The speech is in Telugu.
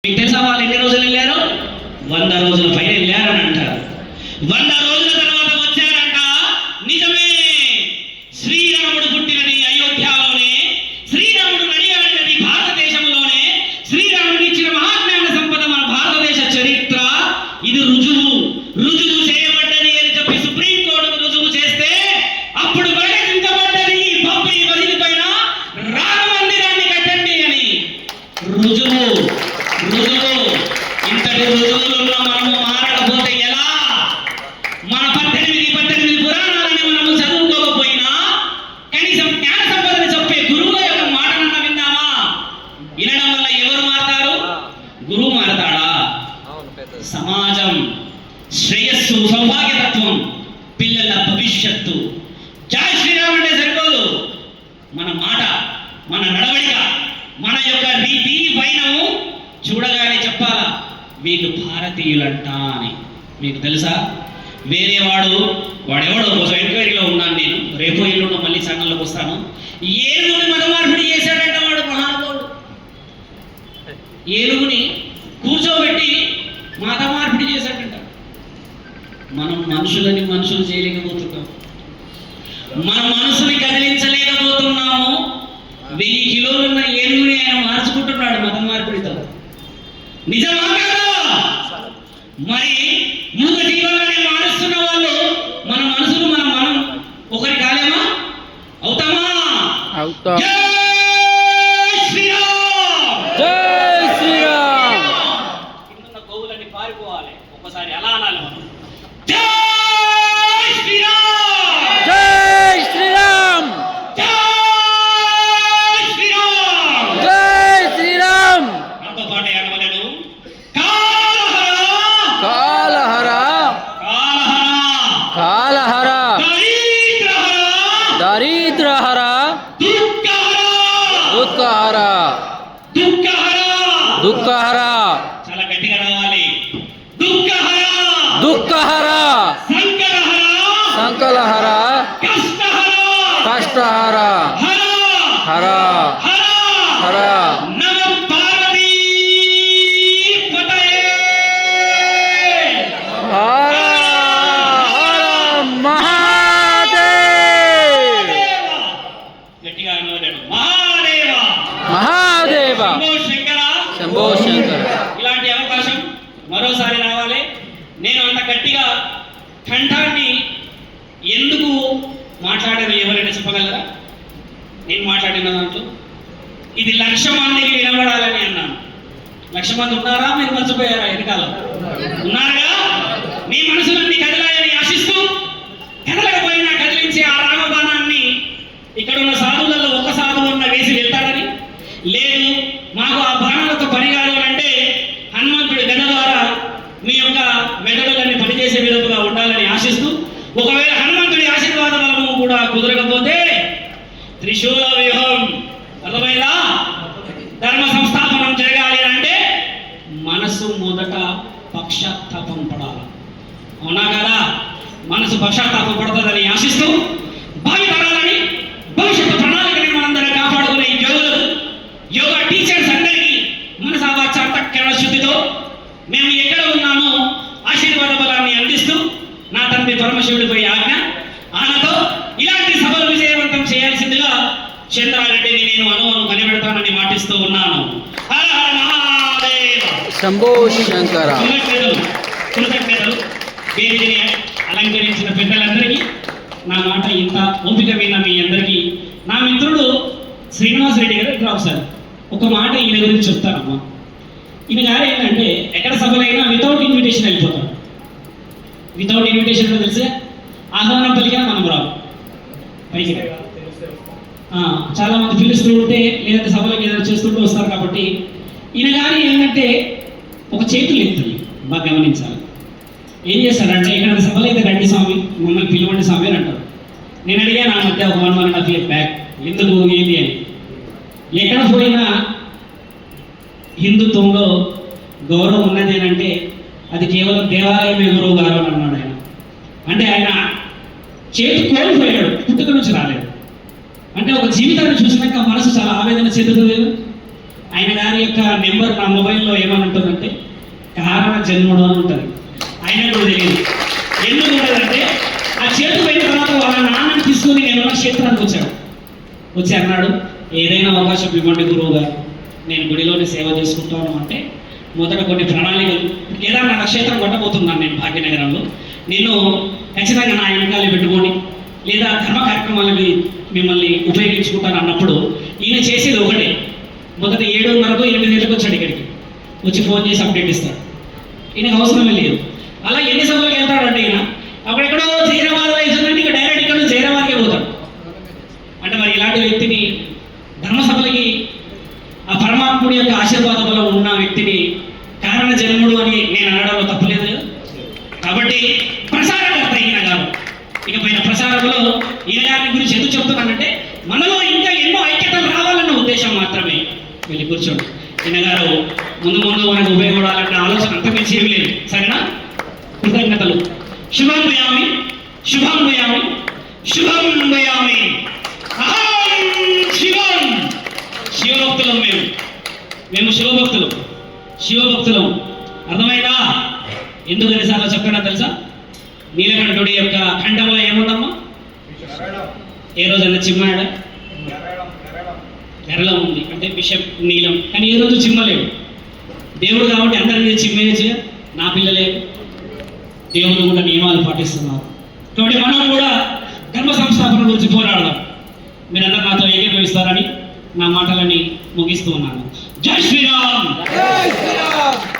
మీకు తెలుసా వాళ్ళు ఎన్ని రోజులు వెళ్ళారు? 100 రోజుల పైన వెళ్ళారని అంటారు. 100 రోజుల తర్వాత వచ్చారంట. నిజమే, శ్రీరాముడు పుట్టినది అయోధ్యలోనే, శ్రీరాముడు నడియాడినది భారతదేశంలోనే, శ్రీరాముడు ఇచ్చిన మహాజ్ఞాన సంపద మన భారతదేశ చరిత్ర. ఇది రుజువు చేయబడ్డది అని చెప్పి సుప్రీంకోర్టుకు రుజువు చేస్తే అప్పుడు ప్రకటించబడ్డది ఈ బాబ్రీ మసీదు పైన రామ మందిరాన్ని కట్టండి అని. రుజువు ఇంతటి రుజువులున్న మనము మారకపోతే ఎలా? మన 18 పురాణాలని మనము చదువుకోకపోయినా కనీసం జ్ఞాన సంపదని చెప్పే గురువుల యొక్క మాటనన్న విందామా? వినడం వల్ల ఎవరు మారతారు? గురువు మారతాడా? సమాజం శ్రేయస్సు, సౌభాగ్యతత్వం, పిల్లల భవిష్యత్తు. జై శ్రీరామ్ అంటే సరిపోదు. మన మాట, మన నడవడిక, మన యొక్క రీతి వైనము చూడగానే చెప్పాలా వీళ్ళు భారతీయులంట అని. మీకు తెలుసా? వేరే వాడెవడో కోసం ఎంక్వైరీలో ఉన్నాను నేను. రేపు ఎల్లుండో మళ్ళీ సంఘంలోకి వస్తాను. ఏనుగుని మత మార్పిడి చేశాడంట వాడు మహానుభావుడు. ఏనుగుని కూర్చోబెట్టి మత మార్పిడి చేశాడంట. మనం మనుషులు చేయలేకపోతున్నాం. మన మనసుని కదిలించలేకపోతున్నాము. 1000 కిలోలున్న ఏనుగుని ఆయన మార్చుకుంటున్నాడు మతం మార్పిడితో. నిజమా కాదా? మరి మూగ జీవాలని మారుస్తున్న వాళ్ళు మన మనసులు మనం ఒకరి కాలేమా? అవుతామా? జై శ్రీరామ్, జై శ్రీరామ్. కింద గోవులన్నీ పారిపోవాలి. ఒకసారి అలా అనాలి మనం. జై శ్రీరామ్, జై శ్రీరామ్, జై శ్రీరామ్, జై శ్రీరామ్. నాతో పాటు అనవలేను. కాలహర, కాలహర, దరిద్రహర, దుఃఖహర, దుఃఖహర. చాలా గట్టిగా రావాలి. దుఃఖహర, దుఃఖహర, సంకలహర, కష్టహర, హర, హర. హర హర మహాదేవ్, గట్టిగా అనవలేను. మహాదేవ, మహాదేవ, శంభో శంకర. ఇలాంటి అవకాశం మరోసారి రావాలి. నేను అంత గట్టిగా కంఠాన్ని ఎందుకు మాట్లాడాను ఎవరైనా చెప్పగలరా? నేను మాట్లాడిన దాంట్లో ఇది 1,00,000 మందికి వినబడాలని అన్నాను. 1,00,000 మంది ఉన్నారా? మీరు మర్చిపోయారా? వెనకాల ఉన్నారుగా. మీ మనసులన్నీ కదలాయని ఆశిస్తూ, కదలకపోయినా కదిలించే ఆ రామబాణాన్ని ఇక్కడ ఉన్న సాధువులలో ఒక సాధువు ఉన్న వేసి వెళ్తాడని, లేదు మాకు ఆ బాణాలతో పని కాదు అంటే హనుమంతుడి గద ద్వారా మీ యొక్క మెదడులన్నీ పనిచేసే విధంగా ఉండాలని ఆశిస్తూ, ఒకవేళ హనుమంతుడి ఆశీర్వాద బలము కూడా కుదరకపోతే త్రిశూల వ్యూహం, అర్థమైందా? ధర్మ సంస్థాపనం జరగాలి అంటే మనసు మొదట పక్షాత్తాపం పడాలి. అవునా కదా? మనసు పక్షాత్తాపం పడుతుందని ఆశిస్తూ, భావి తరాలని, భవిష్యత్తు ప్రణాళికని మనందరం కాపాడుకునే యోగా టీచర్స్ అందరికీ మనసా వాచా అంతఃకరణ శుద్ధితో మేము ఎక్కడ ఉన్నామో ఆశీర్వాద బలాన్ని అందిస్తూ, నా తండ్రి పరమశివుడిపై ఆజ్ఞ ఆనతో ఇలాంటి సభలు విజయవంతం చేయాల్సిందిగా చంద్రారెడ్డిని నేను అనువును కనిపెడతానని మాటిస్తూ ఉన్నాను. హర హర మహాదేవ, శంభో శంకర. కృతజ్ఞతలు. వేదికని అలంకరించిన పెద్దలందరికీ, నా మాట ఇంత ఓపిక విన్న మీ అందరికీ. నా మిత్రుడు శ్రీనివాస్ రెడ్డి గారు ఇక్కడ ఒకసారి ఒక మాట ఈయన గురించి చెప్తానమ్మా. ఈయన గారు ఏంటంటే ఎక్కడ సభలైనా వితౌట్ ఇన్విటేషన్ వెళ్ళిపోతాడు. వితౌట్ ఇన్విటేషన్ తెలిసే ఆహ్వానం పలికినా మనం రావు పైకి. చాలా మంది పిలుస్తూ ఉంటే లేదంటే సభలకు ఏదైనా చేస్తుంటూ వస్తారు. కాబట్టి ఈయన గారి ఏంటంటే ఒక చేతులు ఎత్తుంది, బాగా గమనించాలి. ఏం చేస్తాడంటే ఇక్కడ సభలు అయితే రండి స్వామి, మమ్మల్ని పిలవండి స్వామి అని అంటారు. నేను అడిగాను ఆ మధ్య ఒక 1.5 years బ్యాక్, ఎందుకు ఏంటి అని. ఎక్కడ పోయినా హిందుత్వంలో గౌరవం ఉన్నది అంటే అది కేవలం దేవాలయమే గురువు గారు అని అన్నాడు ఆయన. అంటే ఆయన చేతి కోల్పోయాడు, పుట్టుక నుంచి రాలేదు. అంటే ఒక జీవితాన్ని చూసినాక మనసు చాలా ఆవేదన చెందుతుంది. ఆయన గారి యొక్క నెంబర్ నా మొబైల్లో ఏమని ఉంటుందంటే కారణ జన్ముడు అని ఉంటుంది. ఆయన కూడా తెలియదు ఎందుకు ఉంటుందంటే ఆ చేతు పోయిన తర్వాత వాళ్ళ నాన్నని తీసుకుని నేను ఉన్న క్షేత్రానికి వచ్చాడు. వచ్చి అన్నాడు, ఏదైనా అవకాశం ఇవ్వండి గురువు గారు, నేను గుడిలోనే సేవ చేసుకుంటాను అంటే మొదట కొన్ని ప్రణాళికలు కేదార్నాథ క్షేత్రం కొట్టబోతున్నాను నేను భాగ్యనగరంలో. నేను ఖచ్చితంగా నా వెనకాలే పెట్టుకొని లేదా ధర్మ కార్యక్రమాలకి మిమ్మల్ని ఉపయోగించుకుంటాను అన్నప్పుడు ఈయన చేసేది ఒకటే. మొదట 7:30కు 8 గంటలకు వచ్చాడు ఇక్కడికి. వచ్చి ఫోన్ చేసి అప్డేట్ ఇస్తాడు. ఈయనకు అవసరమే లేదు. అలా ఎన్ని సభలకు వెళ్తాడంటే ఈయన అక్కడెక్కడో జైరాబాద్లో వేస్తుందంటే ఇక డైరెక్ట్ ఇక్కడ నుంచి జైరాబాద్కే పోతాడు. అంటే మరి ఇలాంటి వ్యక్తిని ధర్మసభలకి ఆ పరమాత్ముడి యొక్క ఆశీర్వాద బలం ఉన్న వ్యక్తిని కారణ జన్ముడు అని నేను అనడంలో తప్పులేదు కదా. కాబట్టి ప్రసారకర్త ఈయన గారు. ఇకపైన ప్రసారంలో ఈయన గారి గురించి ఎందుకు చెప్తున్నానంటే మనలో ఇంకా ఎన్నో ఐక్యతలు రావాలన్న ఉద్దేశం మాత్రమే. వెళ్ళి కూర్చోండి. ఈయన గారు ముందు ముందు మనకు ఉపయోగపడాలన్న ఆలోచన అంతమించి ఏం లేదు. సరేనా? కృతజ్ఞతలు. శుభం భయామి, శుభం భయామి, శుభం భయామి. అహం శివం. శివభక్తులం మేము శివభక్తులు, శివభక్తులం. అర్థమైందా? ఎందుకు తెలుసా చెప్పినా తెలుసా? నీలకంఠుడి యొక్క ఖండంలో ఏముందమ్మా? ఏ రోజైనా చిమ్మాడా? గరళం ఉంది అంటే విషం నీలం, కానీ ఏ రోజు చిమ్మలేడు. దేవుడు కాబట్టి అందరి మీద చిమ్మేయచ్చు. నా పిల్లలే దేవుడు కూడా నియమాలు పాటిస్తున్నారు. కాబట్టి మనం కూడా ధర్మ సంస్థాపన గురించి పోరాడదాం. మీరందరూ నాతో ఏకీభవిస్తారని నా మాటలని ముగిస్తూ ఉన్నాను. జై శ్రీరామ్.